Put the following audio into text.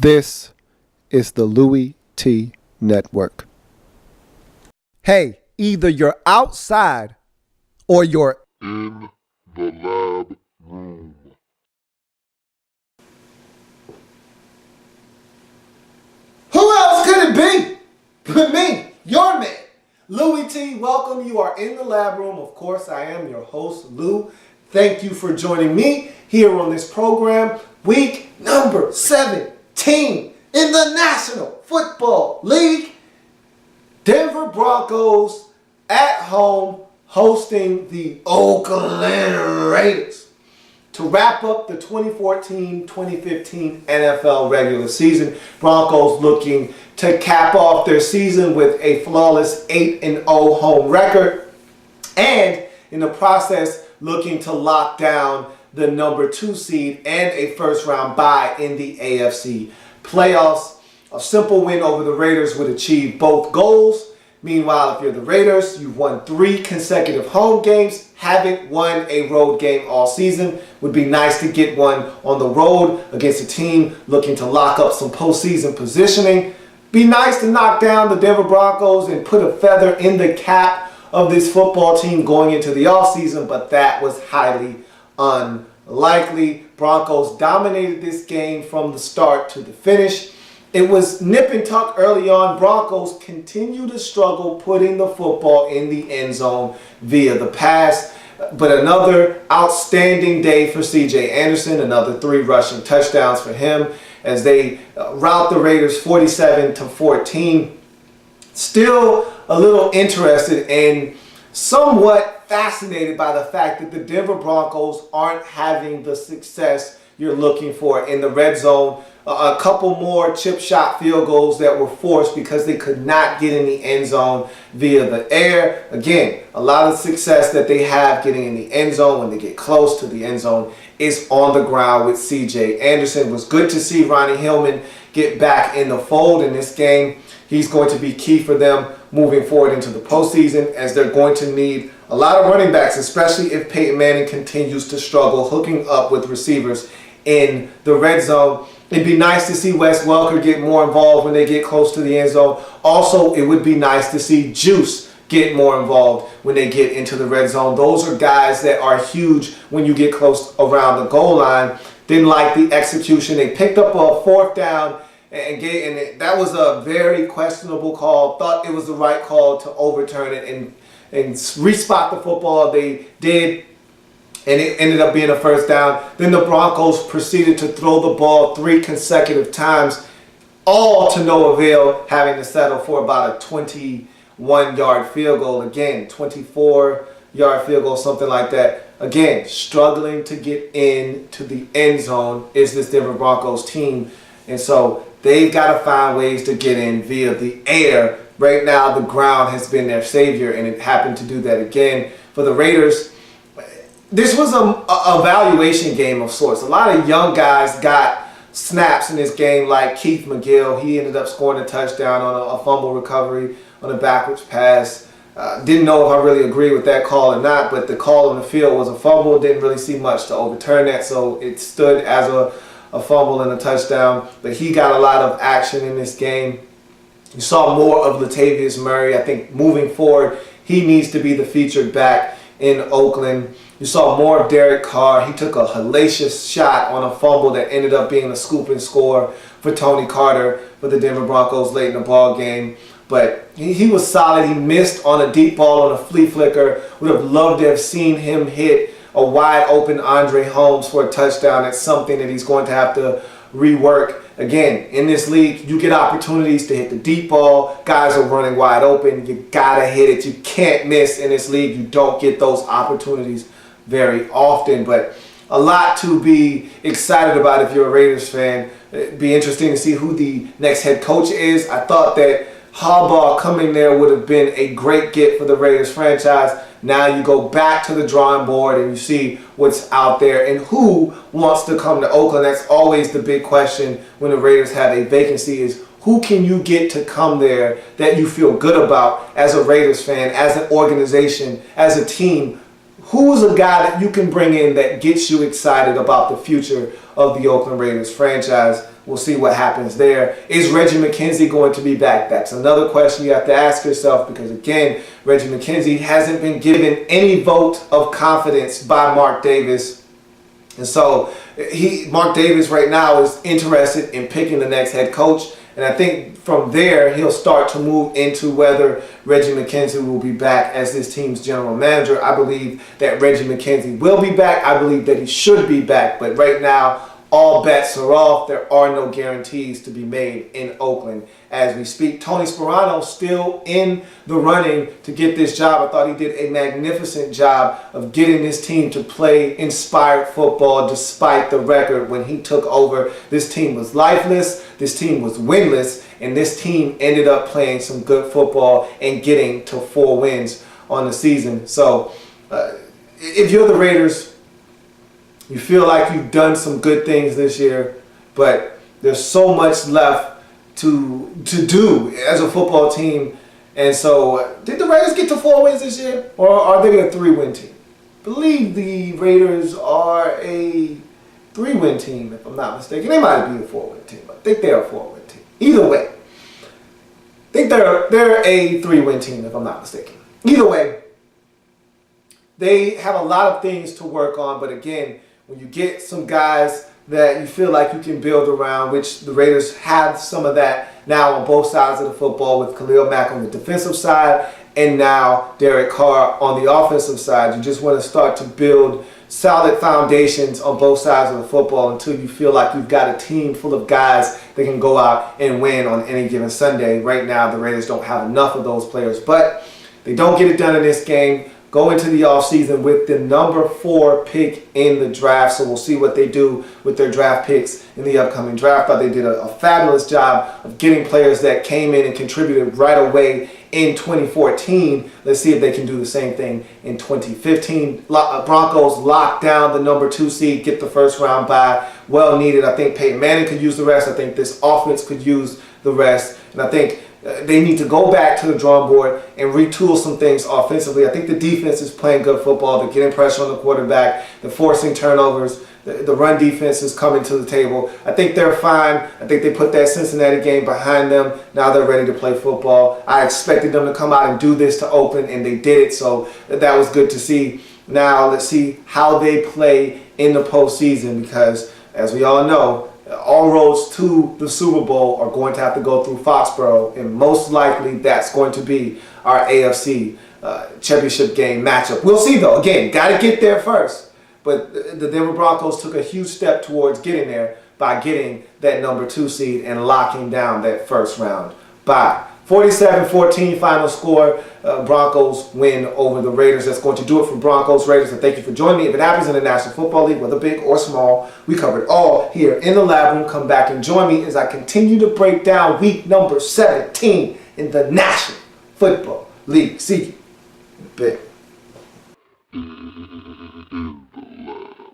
This is the Louie T Network. Hey, either you're outside or you're in the lab room. Who else could it be but me, your man, Louie T? Welcome. You are in the lab room. Of course, I am your host, Lou. Thank you for joining me here on this program. Week number 17 in the National Football League. Denver Broncos at home hosting the Oakland Raiders to wrap up the 2014-2015 NFL regular season. Broncos looking to cap off their season with a flawless 8-0 home record, and in the process looking to lock down the number 2 seed and a first-round bye in the AFC playoffs. A simple win over the Raiders would achieve both goals. Meanwhile, if you're the Raiders, you've won 3 consecutive home games, haven't won a road game all season. Would be nice to get one on the road against a team looking to lock up some postseason positioning. Be nice to knock down the Denver Broncos and put a feather in the cap of this football team going into the offseason, but that was highly unlikely. Broncos dominated this game from the start to the finish. It was nip and tuck early on. Broncos continue to struggle putting the football in the end zone via the pass. But another outstanding day for C.J. Anderson. Another 3 rushing touchdowns for him as they rout the Raiders 47-14. Still a little interested and somewhat fascinated by the fact that the Denver Broncos aren't having the success you're looking for in the red zone. A couple more chip shot field goals that were forced because they could not get in the end zone via the air. Again, a lot of success that they have getting in the end zone when they get close to the end zone is on the ground with C.J. Anderson. It was good to see Ronnie Hillman get back in the fold in this game. He's going to be key for them moving forward into the postseason, as they're going to need a lot of running backs, especially if Peyton Manning continues to struggle hooking up with receivers in the red zone. It'd be nice to see Wes Welker get more involved when they get close to the end zone. Also, it would be nice to see Juice get more involved when they get into the red zone. Those are guys that are huge when you get close around the goal line. Didn't like the execution. They picked up a 4th down and that was a very questionable call. Thought it was the right call to overturn it and respot the football. They did, and it ended up being a first down. Then the Broncos proceeded to throw the ball 3 consecutive times, all to no avail, having to settle for about a 21-yard field goal. Again, 24-yard field goal, something like that. Again, struggling to get into the end zone is this Denver Broncos team. And so they've got to find ways to get in via the air. Right now, the ground has been their savior, and it happened to do that again for the Raiders. This was a evaluation game of sorts. A lot of young guys got snaps in this game, like Keith McGill. He ended up scoring a touchdown on a fumble recovery on a backwards pass. Didn't know if I really agree with that call or not, but the call on the field was a fumble. Didn't really see much to overturn that, so it stood as a fumble and a touchdown. But he got a lot of action in this game. You saw more of Latavius Murray. I think moving forward, he needs to be the featured back in Oakland. You saw more of Derek Carr. He took a hellacious shot on a fumble that ended up being a scoop and score for Tony Carter for the Denver Broncos late in the ball game. But he was solid. He missed on a deep ball on a flea flicker. Would have loved to have seen him hit a wide open Andre Holmes for a touchdown. That's something that he's going to have to rework. Again, in this league, you get opportunities to hit the deep ball. Guys are running wide open. You gotta hit it. You can't miss in this league. You don't get those opportunities very often. But a lot to be excited about if you're a Raiders fan. It'd be interesting to see who the next head coach is. I thought that Harbaugh coming there would have been a great get for the Raiders franchise. Now you go back to the drawing board and you see what's out there and who wants to come to Oakland. That's always the big question when the Raiders have a vacancy, is who can you get to come there that you feel good about as a Raiders fan, as an organization, as a team? who's a guy that you can bring in that gets you excited about the future of the Oakland Raiders franchise? We'll see what happens there. Is Reggie McKenzie going to be back? That's another question you have to ask yourself, because again, Reggie McKenzie hasn't been given any vote of confidence by Mark Davis. And so Mark Davis right now is interested in picking the next head coach. And I think from there, he'll start to move into whether Reggie McKenzie will be back as this team's general manager. I believe that Reggie McKenzie will be back. I believe that he should be back. But right now, all bets are off. There are no guarantees to be made in Oakland as we speak. Tony Sperano still in the running to get this job. I thought he did a magnificent job of getting this team to play inspired football despite the record. When he took over, this team was lifeless, this team was winless, and this team ended up playing some good football and getting to 4 wins on the season. So if you're the Raiders, you feel like you've done some good things this year, but there's so much left to do as a football team. And so, did the Raiders get to 4 wins this year? Or are they a 3-win team? I believe the Raiders are a 3-win team, if I'm not mistaken. They might be a 4-win team. I think they're a 4-win team. Either way, I think they're a 3-win team, if I'm not mistaken. Either way, they have a lot of things to work on, but again, when you get some guys that you feel like you can build around, which the Raiders have some of that now on both sides of the football, with Khalil Mack on the defensive side and now Derek Carr on the offensive side. You just want to start to build solid foundations on both sides of the football until you feel like you've got a team full of guys that can go out and win on any given Sunday. Right now, the Raiders don't have enough of those players, but they don't get it done in this game. Go into the offseason with the number 4 pick in the draft. So we'll see what they do with their draft picks in the upcoming draft. But they did a fabulous job of getting players that came in and contributed right away in 2014. Let's see if they can do the same thing in 2015. Broncos lock down the number 2 seed, get the first round bye. Well needed. I think Peyton Manning could use the rest. I think this offense could use the rest. And I think they need to go back to the drawing board and retool some things offensively. I think the defense is playing good football. They're getting pressure on the quarterback. They're forcing turnovers. The run defense is coming to the table. I think they're fine. I think they put that Cincinnati game behind them. Now they're ready to play football. I expected them to come out and do this to Oakland, and they did it, so that was good to see. Now let's see how they play in the postseason, because as we all know, all roads to the Super Bowl are going to have to go through Foxborough, and most likely that's going to be our AFC championship game matchup. We'll see though. Again, got to get there first. But the Denver Broncos took a huge step towards getting there by getting that number 2 seed and locking down that first round bye. 47-14 final score. Broncos win over the Raiders. That's going to do it for Broncos Raiders. And thank you for joining me. If it happens in the National Football League, whether big or small, we cover it all here in the Lab Room. Come back and join me as I continue to break down week number 17 in the National Football League. See you in a bit. In the lab.